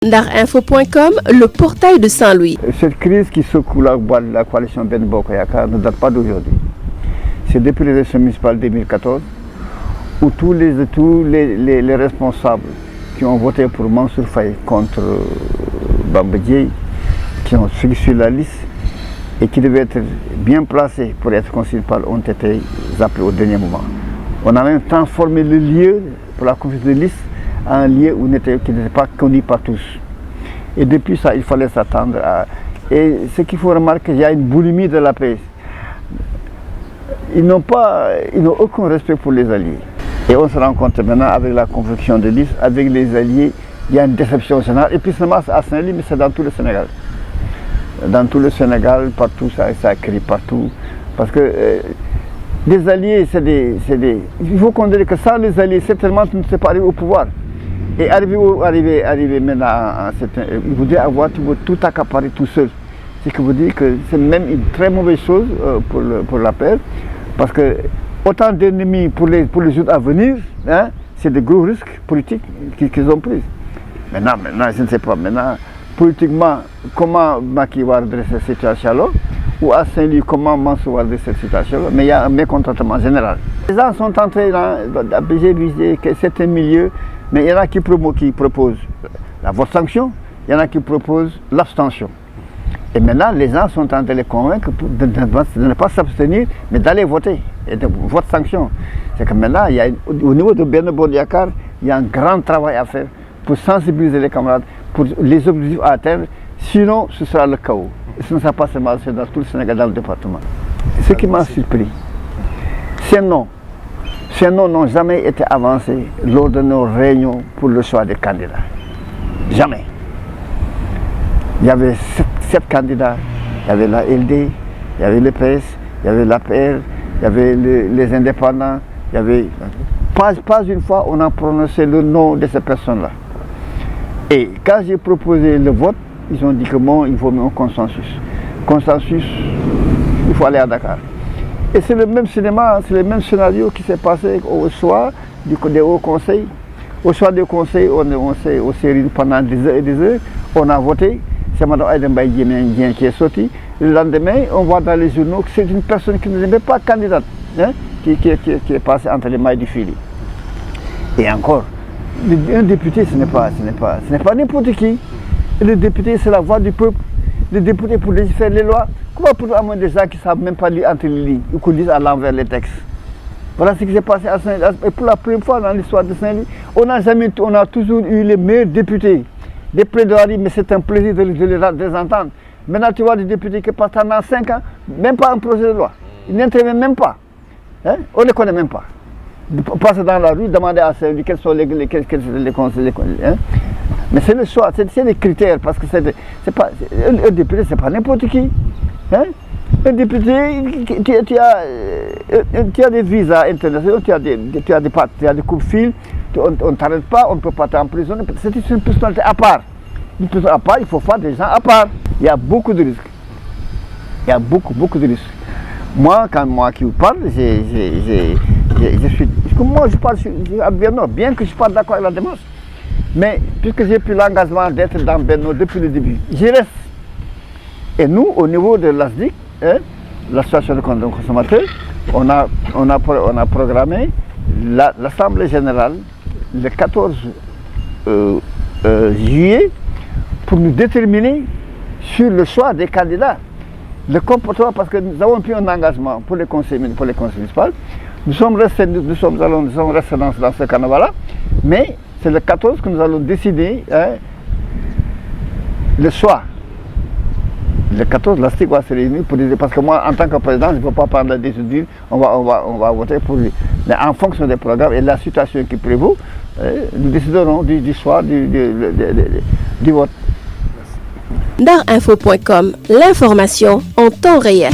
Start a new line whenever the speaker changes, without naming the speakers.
Darinfo.com, le portail de Saint-Louis.
Cette crise qui secoue la coalition Ben Bokk Yakaar ne date pas d'aujourd'hui. C'est depuis les élections municipales 2014 où tous les responsables qui ont voté pour Mansour Faye contre Bamba Dièye, qui ont suivi sur la liste et qui devaient être bien placés pour être conseillers municipaux, ont été appelés au dernier moment. On a même transformé le lieu pour la conférence de liste en un lieu qui n'était pas connu par tous. Et depuis ça, il fallait s'attendre à... Et ce qu'il faut remarquer, il y a une boulimie de la paix. Ils n'ont aucun respect pour les alliés. Et on se rend compte maintenant avec la confection de liste, avec les alliés, il y a une déception générale. Et puis seulement à Saint-Louis, mais c'est dans tout le Sénégal. Dans tout le Sénégal, partout, ça crie partout. Parce que les alliés, il faut qu'on dise que sans les alliés, certainement, tu ne sais pas arriver au pouvoir. Et arriver maintenant à vous dire avoir tout accaparé tout seul. C'est que vous dites que c'est même une très mauvaise chose pour la paix. Parce que autant d'ennemis pour les jours à venir, hein, c'est des gros risques politiques qu'ils ont pris. Maintenant, je ne sais pas, politiquement, comment Macky va redresser cette situation-là, ou à Saint-Louis, comment Mansour va redresser cette situation-là, mais il y a un mécontentement général. Les gens sont en train d'abjuger certains milieux, mais il y en a qui proposent la vote sanction, il y en a qui proposent l'abstention. Et maintenant, les gens sont en train de les convaincre de ne pas s'abstenir, mais d'aller voter, et de vote sanction. C'est que maintenant, au niveau de Ben Bokk Yakaar, il y a un grand travail à faire pour sensibiliser les camarades, pour les objectifs à atteindre, sinon ce sera le chaos. Ce ne sera pas seulement dans tout le Sénégal, dans le département. Ce qui m'a surpris, ces noms n'ont jamais été avancés lors de nos réunions pour le choix des candidats. Jamais. Il y avait 7 candidats, il y avait la LD, il y avait le PS, il y avait l'APR, il y avait les indépendants, il y avait... Pas une fois on a prononcé le nom de ces personnes-là. Et quand j'ai proposé le vote, ils ont dit que bon, il faut un consensus. Consensus, il faut aller à Dakar. Et c'est le même cinéma, c'est le même scénario qui s'est passé au soir du Haut Conseil. Au soir du Conseil, on s'est réunis pendant des heures et des heures, on a voté. C'est Mme Aïda Mbaye Dièye qui est sortie. Le lendemain, on voit dans les journaux que c'est une personne qui n'est pas candidate, hein, qui est passée entre les mailles du filet. Et encore, un député, ce n'est pas n'importe qui. Le député, c'est la voix du peuple. Le député pour faire les lois. Comment pour avoir des gens qui ne savent même pas lire entre les lignes ou qui lisent à l'envers les textes? Voilà ce qui s'est passé à Saint-Louis. Et pour la première fois dans l'histoire de Saint-Louis, on a toujours eu les meilleurs députés. Des plaidoiries, mais c'est un plaisir de les entendre. Maintenant, tu vois des députés qui passent pendant 5 ans, même pas un projet de loi. Ils n'interviennent même pas. Hein? On ne les connaît même pas. On passe dans la rue, demander à Saint-Louis quels sont les conseils. Hein? Mais c'est le choix, c'est les critères, parce que un député, c'est pas n'importe qui. Hein? Un député, tu as des visas internationaux, tu as des coups-fils, on ne t'arrête pas, on ne peut pas t'emprisonner. C'est une personnalité à part. Une personnalité à part, il faut faire des gens à part. Il y a beaucoup de risques. Il y a beaucoup de risques. Moi, quand qui vous parle, bien que je suis pas d'accord avec la démarche, mais puisque j'ai pris l'engagement d'être dans Benno depuis le début, j'y reste. Et nous, au niveau de l'ASDIC, hein, l'association de consommateurs, on a programmé l'Assemblée générale le 14 juillet pour nous déterminer sur le choix des candidats. Le comportement, parce que nous avons pris un engagement pour les conseils municipaux. Nous sommes restés dans ce carnaval-là, mais c'est le 14 que nous allons décider, hein, le choix. Le 14, la STIC va se réunir pour dire, parce que moi, en tant que président, je ne peux pas prendre la décision, on va voter pour lui. Mais en fonction des programmes et de la situation qui prévaut, nous déciderons du choix du vote.
Darinfo.com, l'information en temps réel.